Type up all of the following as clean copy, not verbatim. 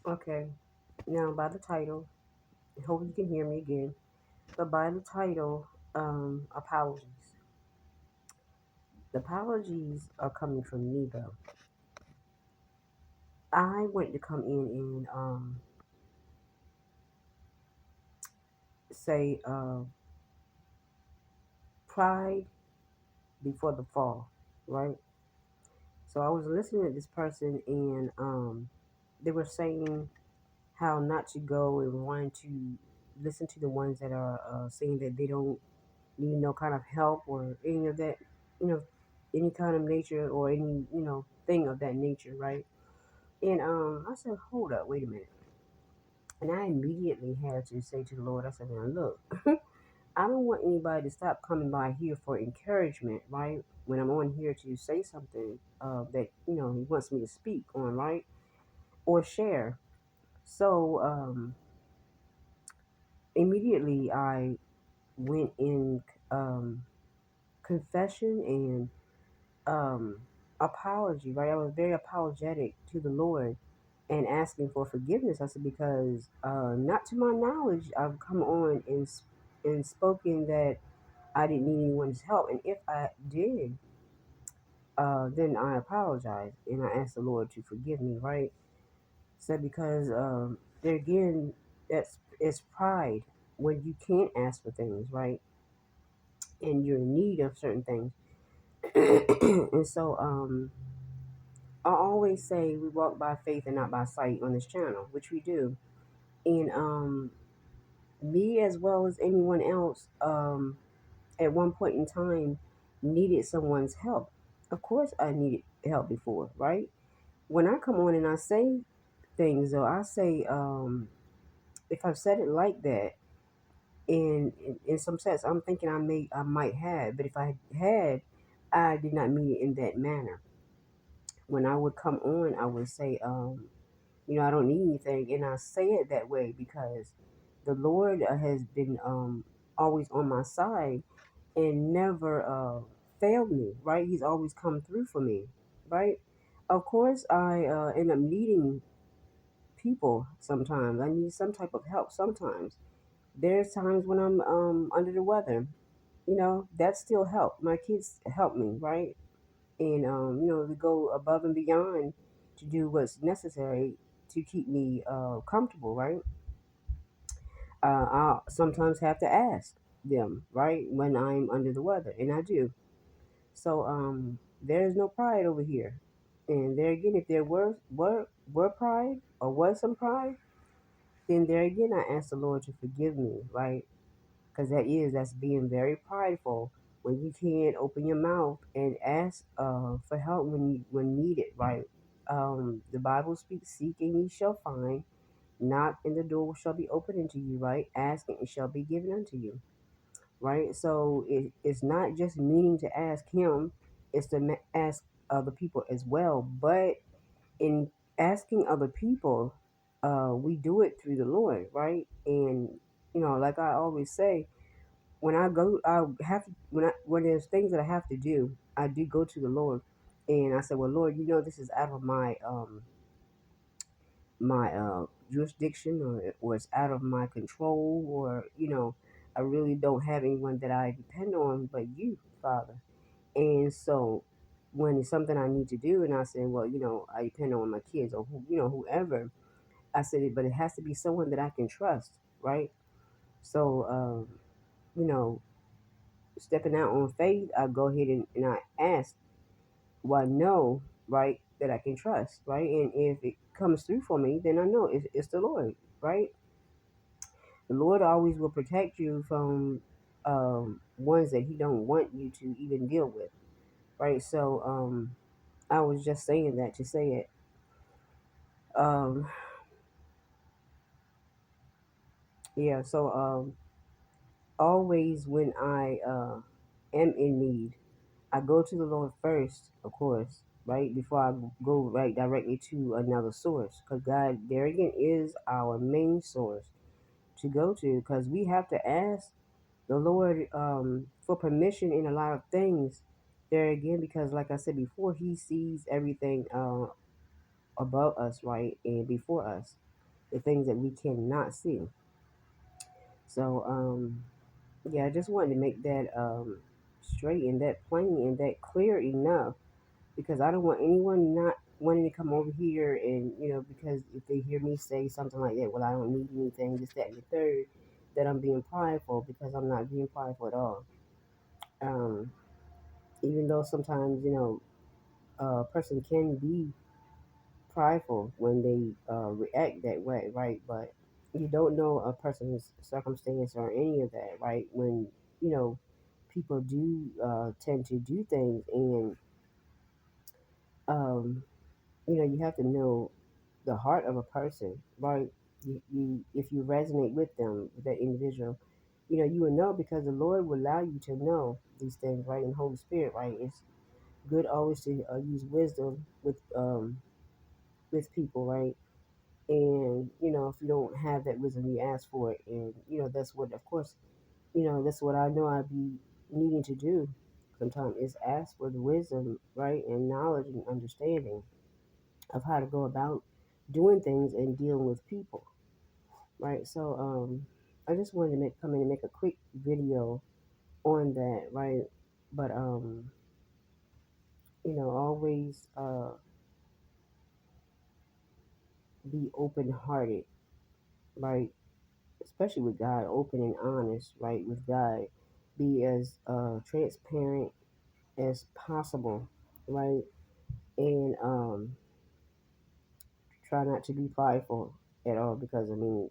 Okay. Now, by the title, I hope you can hear me again. But by the title, apologies. The apologies are coming from me, though. I want to come in and say pride before the fall, right? So I was listening to this person, and they were saying how not to go and wanting to listen to the ones that are saying that they don't need no kind of help or any of that, you know, any kind of nature or any, thing of that nature, right? And I said, hold up, wait a minute. And I immediately had to say to the Lord, I said, now look, I don't want anybody to stop coming by here for encouragement, right? When I'm on here to say something that, he wants me to speak on, right? Or share. So immediately I went in confession and apology, right? I was very apologetic to the Lord and asking for forgiveness. I said, because not to my knowledge, I've come on and spoken that I didn't need anyone's help. And if I did, then I apologize and I ask the Lord to forgive me, right? So because there again, it's pride when you can't ask for things, right? And you're in need of certain things. And so I always say we walk by faith and not by sight on this channel, which we do. And me as well as anyone else, at one point in time, needed someone's help. Of course, I needed help before, right? When I come on and I say things, though, I say, if I've said it like that, and in some sense, I'm thinking I might have, but if I had, I did not mean it in that manner. When I would come on, I would say, I don't need anything. And I say it that way because the Lord has been always on my side and never failed me, right? He's always come through for me, right? Of course, I end up needing people sometimes. I need some type of help sometimes. There's times when I'm under the weather, that still help. My kids help me, right? And, to go above and beyond to do what's necessary to keep me comfortable, right? I'll sometimes have to ask them, right, when I'm under the weather, and I do. So there's no pride over here. And there again, if there were pride or was some pride, then there again, I ask the Lord to forgive me, right? Because that's being very prideful when you can't open your mouth and ask for help when needed, right? The Bible speaks, seek and ye shall find, knock and the door shall be opened unto you, right? Ask and it shall be given unto you, right? So it's not just meaning to ask him, it's to ask other people as well. But in asking other people, we do it through the Lord, right? And like I always say, when I go, I have to when there's things that I have to do, I do go to the Lord, and I say, well, Lord, this is out of my jurisdiction, or it's out of my control, or I really don't have anyone that I depend on but you, Father. And so when it's something I need to do, and I say, well, I depend on my kids or whoever, I said, but it has to be someone that I can trust, right? So you know stepping out on faith, I go ahead and I ask, well, I know, right, that I can trust, right? And if it comes through for me, then I know it's the Lord, right? The Lord always will protect you from ones that He don't want you to even deal with, right? So I was just saying that to say it. Um, yeah. So always when I am in need, I go to the Lord first, of course, right? Before I go right directly to another source. Because God, there again, is our main source to go to. Because we have to ask the Lord for permission in a lot of things. There again, because like I said before, He sees everything above us, right? And before us. the things that we cannot see. So, yeah, I just wanted to make that straight and that plain and that clear enough, because I don't want anyone not wanting to come over here and, because if they hear me say something like that, well, I don't need anything, this, that, and the third, that I'm being prideful, because I'm not being prideful at all. Um, Even though sometimes, a person can be prideful when they react that way, right? But you don't know a person's circumstance or any of that, right? When, you know, people do tend to do things, and, um, you have to know the heart of a person, right? If you resonate with them, with that individual, you will know, because the Lord will allow you to know these things, right? And Holy Spirit, right? It's good always to use wisdom with people, right? And if you don't have that wisdom, you ask for it, and that's what, of course, that's what I know I'd be needing to do sometimes, is ask for the wisdom, right, and knowledge and understanding of how to go about doing things and dealing with people, right? So I just wanted to come in and make a quick video on that, right? But always be open hearted, right? Especially with God, open and honest, right? With God, be as transparent as possible, right? And try not to be prideful at all, because I mean,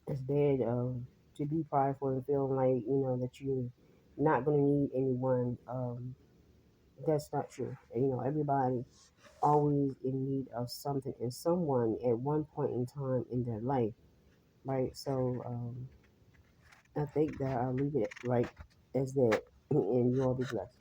it's bad to be prideful and feeling like that you're not going to need anyone. That's not true. And, everybody always in need of something and someone at one point in time in their life, right? So I think that I'll leave it right as that, and you all be blessed.